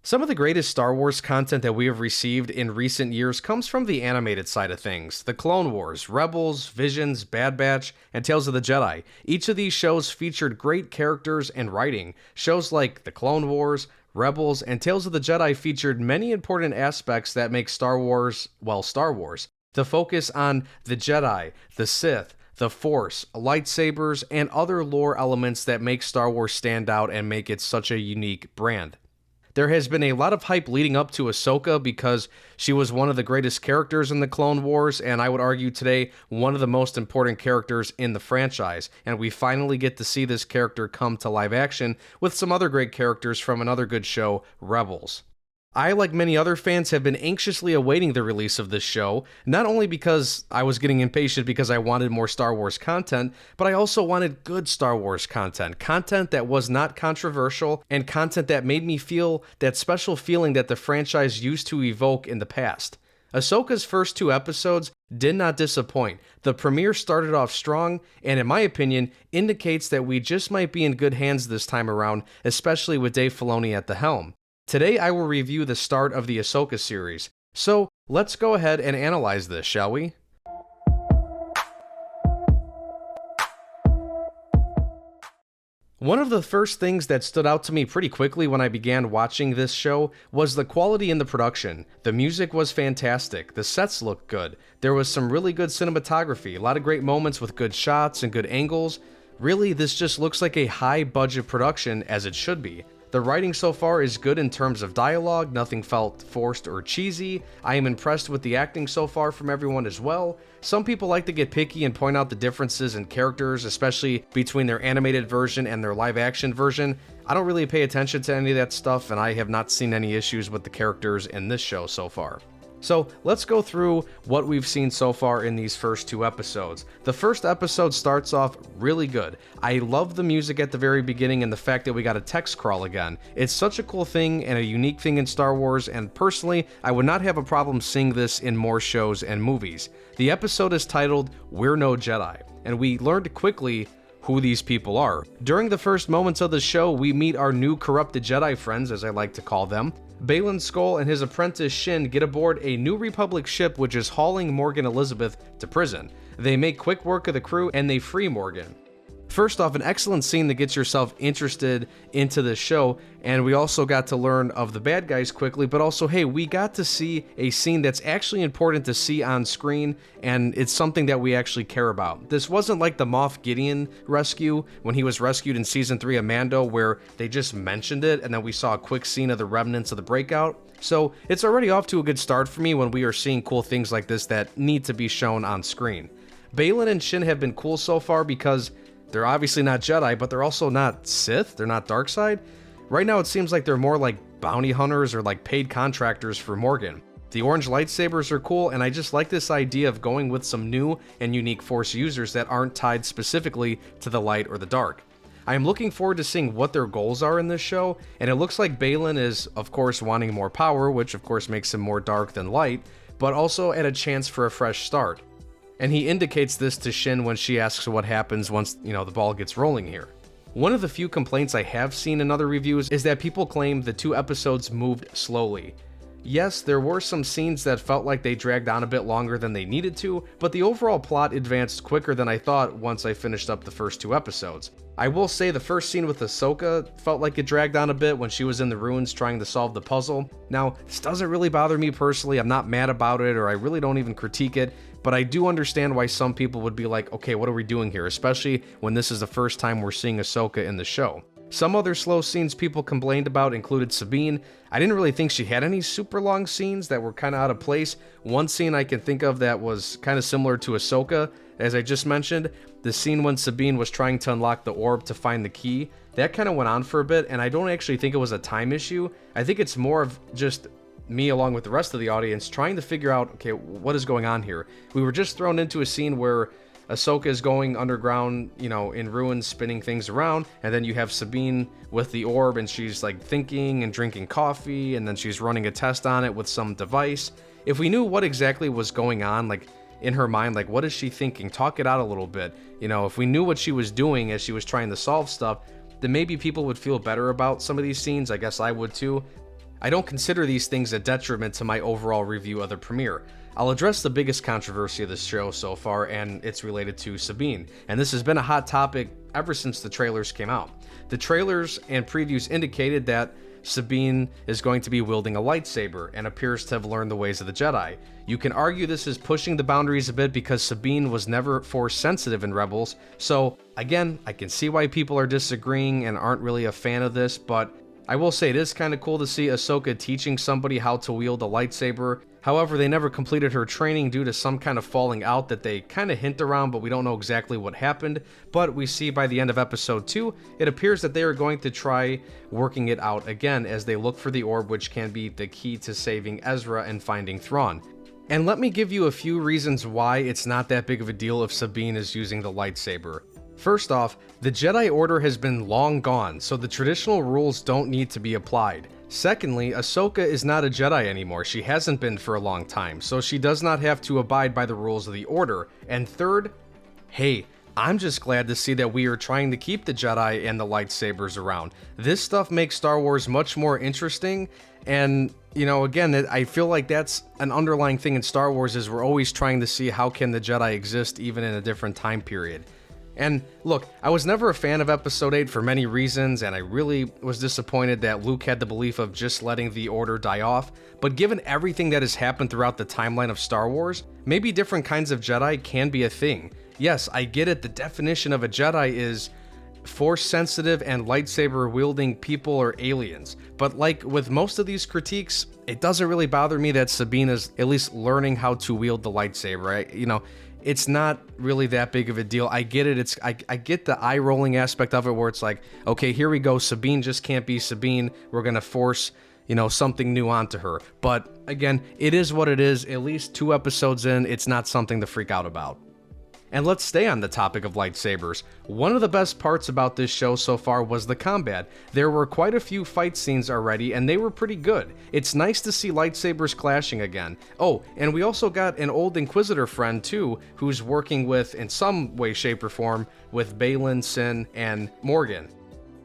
Some of the greatest Star Wars content that we have received in recent years comes from the animated side of things. The Clone Wars, Rebels, Visions, Bad Batch, and Tales of the Jedi. Each of these shows featured great characters and writing. Shows like The Clone Wars, Rebels, and Tales of the Jedi featured many important aspects that make Star Wars, well, Star Wars. The focus on the Jedi, the Sith, the Force, lightsabers, and other lore elements that make Star Wars stand out and make it such a unique brand. There has been a lot of hype leading up to Ahsoka because she was one of the greatest characters in the Clone Wars, and I would argue today one of the most important characters in the franchise. And we finally get to see this character come to live action with some other great characters from another good show, Rebels. I, like many other fans, have been anxiously awaiting the release of this show, not only because I was getting impatient because I wanted more Star Wars content, but I also wanted good Star Wars content that was not controversial, and content that made me feel that special feeling that the franchise used to evoke in the past. Ahsoka's first 2 episodes did not disappoint. The premiere started off strong, and in my opinion, indicates that we just might be in good hands this time around, especially with Dave Filoni at the helm. Today I will review the start of the Ahsoka series, so let's go ahead and analyze this, shall we? One of the first things that stood out to me pretty quickly when I began watching this show was the quality in the production. The music was fantastic, the sets looked good, there was some really good cinematography, a lot of great moments with good shots and good angles. Really, this just looks like a high-budget production as it should be. The writing so far is good in terms of dialogue, nothing felt forced or cheesy. I am impressed with the acting so far from everyone as well. Some people like to get picky and point out the differences in characters, especially between their animated version and their live action version. I don't really pay attention to any of that stuff, and I have not seen any issues with the characters in this show so far. So let's go through what we've seen so far in these first 2 episodes. The first episode starts off really good. I love the music at the very beginning and the fact that we got a text crawl again. It's such a cool thing and a unique thing in Star Wars, and personally, I would not have a problem seeing this in more shows and movies. The episode is titled We're No Jedi, and we learned quickly who these people are. During the first moments of the show, we meet our new corrupted Jedi friends, as I like to call them. Baylan Skoll and his apprentice Shin get aboard a New Republic ship which is hauling Morgan Elizabeth to prison. They make quick work of the crew and they free Morgan. First off, an excellent scene that gets yourself interested into this show, and we also got to learn of the bad guys quickly, but also, hey, we got to see a scene that's actually important to see on screen, and it's something that we actually care about. This wasn't like the Moff Gideon rescue when he was rescued in Season 3 of Mando, where they just mentioned it, and then we saw a quick scene of the remnants of the breakout. So it's already off to a good start for me when we are seeing cool things like this that need to be shown on screen. Baylan and Shin have been cool so far because they're obviously not Jedi, but they're also not Sith, they're not Darkseid. Right now it seems like they're more like bounty hunters or like paid contractors for Morgan. The orange lightsabers are cool, and I just like this idea of going with some new and unique Force users that aren't tied specifically to the light or the dark. I am looking forward to seeing what their goals are in this show, and it looks like Baylan is, of course, wanting more power, which of course makes him more dark than light, but also at a chance for a fresh start. And he indicates this to Shin when she asks what happens once, the ball gets rolling here. One of the few complaints I have seen in other reviews is that people claim the 2 episodes moved slowly. Yes, there were some scenes that felt like they dragged on a bit longer than they needed to, but the overall plot advanced quicker than I thought once I finished up the first 2 episodes. I will say the first scene with Ahsoka felt like it dragged on a bit when she was in the ruins trying to solve the puzzle. Now, this doesn't really bother me personally, I'm not mad about it, or I really don't even critique it, but I do understand why some people would be like, okay, what are we doing here? Especially when this is the first time we're seeing Ahsoka in the show. Some other slow scenes people complained about included Sabine. I didn't really think she had any super long scenes that were kind of out of place. One scene I can think of that was kind of similar to Ahsoka, as I just mentioned, the scene when Sabine was trying to unlock the orb to find the key, that kind of went on for a bit, and I don't actually think it was a time issue. I think it's more of just me along with the rest of the audience trying to figure out, okay, what is going on here? We were just thrown into a scene where Ahsoka is going underground, in ruins, spinning things around, and then you have Sabine with the orb, and she's like thinking and drinking coffee, and then she's running a test on it with some device. If we knew what exactly was going on, like in her mind, like what is she thinking? Talk it out a little bit. If we knew what she was doing as she was trying to solve stuff, then maybe people would feel better about some of these scenes. I guess I would too. I don't consider these things a detriment to my overall review of the premiere. I'll address the biggest controversy of this show so far, and it's related to Sabine, and this has been a hot topic ever since the trailers came out. The trailers and previews indicated that Sabine is going to be wielding a lightsaber and appears to have learned the ways of the Jedi. You can argue this is pushing the boundaries a bit because Sabine was never Force sensitive in Rebels, so again, I can see why people are disagreeing and aren't really a fan of this, but I will say it is kind of cool to see Ahsoka teaching somebody how to wield a lightsaber. However, they never completed her training due to some kind of falling out that they kind of hint around, but we don't know exactly what happened. But we see by the end of episode 2, it appears that they are going to try working it out again as they look for the orb, which can be the key to saving Ezra and finding Thrawn. And let me give you a few reasons why it's not that big of a deal if Sabine is using the lightsaber. First off, the Jedi Order has been long gone, so the traditional rules don't need to be applied. Secondly, Ahsoka is not a Jedi anymore. She hasn't been for a long time, so she does not have to abide by the rules of the Order. And third, hey, I'm just glad to see that we are trying to keep the Jedi and the lightsabers around. This stuff makes Star Wars much more interesting, and you know, again, I feel like that's an underlying thing in Star Wars is we're always trying to see how can the Jedi exist even in a different time period. And look, I was never a fan of Episode 8 for many reasons, and I really was disappointed that Luke had the belief of just letting the Order die off, but given everything that has happened throughout the timeline of Star Wars, maybe different kinds of Jedi can be a thing. Yes, I get it, the definition of a Jedi is Force-sensitive and lightsaber-wielding people or aliens, but like with most of these critiques, it doesn't really bother me that Sabine is at least learning how to wield the lightsaber, It's not really that big of a deal. I get it. I get the eye-rolling aspect of it where it's like, okay, here we go. Sabine just can't be Sabine. We're going to force, something new onto her. But again, it is what it is. At least 2 episodes in, it's not something to freak out about. And let's stay on the topic of lightsabers. One of the best parts about this show so far was the combat. There were quite a few fight scenes already, and they were pretty good. It's nice to see lightsabers clashing again. Oh, and we also got an old Inquisitor friend too, who's working with, in some way, shape, or form, with Baylan, Sin, and Morgan.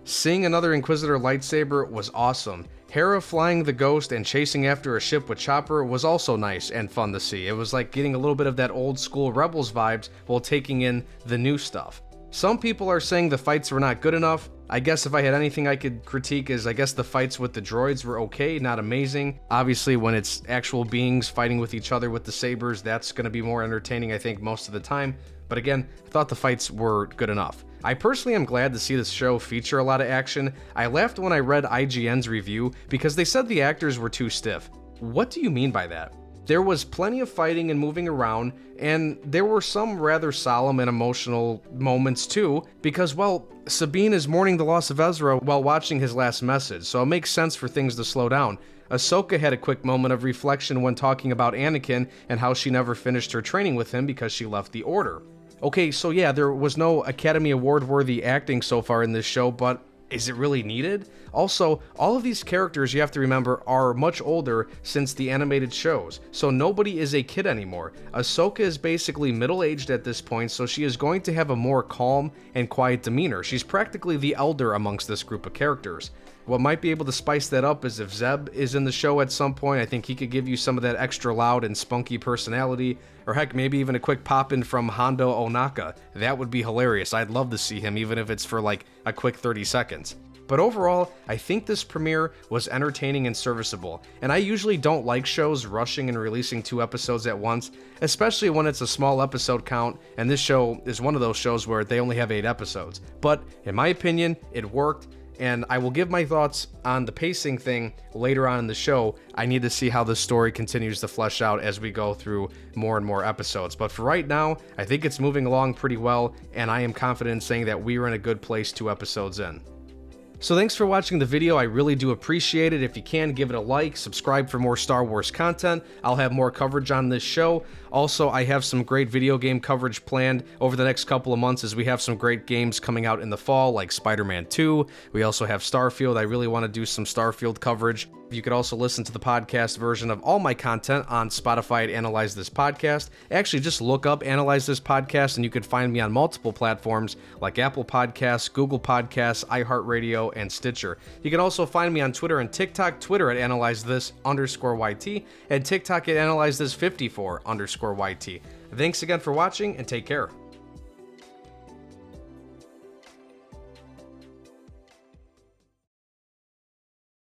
Seeing another Inquisitor lightsaber was awesome. Hera flying the Ghost and chasing after a ship with Chopper was also nice and fun to see. It was like getting a little bit of that old school Rebels vibes while taking in the new stuff. Some people are saying the fights were not good enough. I guess if I had anything I could critique is I guess the fights with the droids were okay, not amazing. Obviously when it's actual beings fighting with each other with the sabers, that's going to be more entertaining I think most of the time. But again, I thought the fights were good enough. I personally am glad to see this show feature a lot of action. I laughed when I read IGN's review because they said the actors were too stiff. What do you mean by that? There was plenty of fighting and moving around, and there were some rather solemn and emotional moments too, because, well, Sabine is mourning the loss of Ezra while watching his last message, so it makes sense for things to slow down. Ahsoka had a quick moment of reflection when talking about Anakin and how she never finished her training with him because she left the Order. Okay, so yeah, there was no Academy Award-worthy acting so far in this show, but is it really needed? Also, all of these characters, you have to remember, are much older since the animated shows, so nobody is a kid anymore. Ahsoka is basically middle-aged at this point, so she is going to have a more calm and quiet demeanor. She's practically the elder amongst this group of characters. What might be able to spice that up is if Zeb is in the show at some point. I think he could give you some of that extra loud and spunky personality, or heck, maybe even a quick pop-in from Hondo Ohnaka. That would be hilarious. I'd love to see him, even if it's for like a quick 30 seconds. But overall, I think this premiere was entertaining and serviceable, and I usually don't like shows rushing and releasing 2 episodes at once, especially when it's a small episode count, and this show is one of those shows where they only have 8 episodes. But in my opinion, it worked, and I will give my thoughts on the pacing thing later on in the show. I need to see how the story continues to flesh out as we go through more and more episodes. But for right now, I think it's moving along pretty well, and I am confident in saying that we are in a good place 2 episodes in. So thanks for watching the video, I really do appreciate it. If you can, give it a like, subscribe for more Star Wars content. I'll have more coverage on this show. Also, I have some great video game coverage planned over the next couple of months as we have some great games coming out in the fall, like Spider-Man 2. We also have Starfield. I really want to do some Starfield coverage. You could also listen to the podcast version of all my content on Spotify at Analyze This Podcast. Actually, just look up Analyze This Podcast and you could find me on multiple platforms like Apple Podcasts, Google Podcasts, iHeartRadio, and Stitcher. You can also find me on Twitter and TikTok, Twitter at AnalyzeThis_YT, and TikTok at AnalyzeThis54_YT. Thanks again for watching, and take care.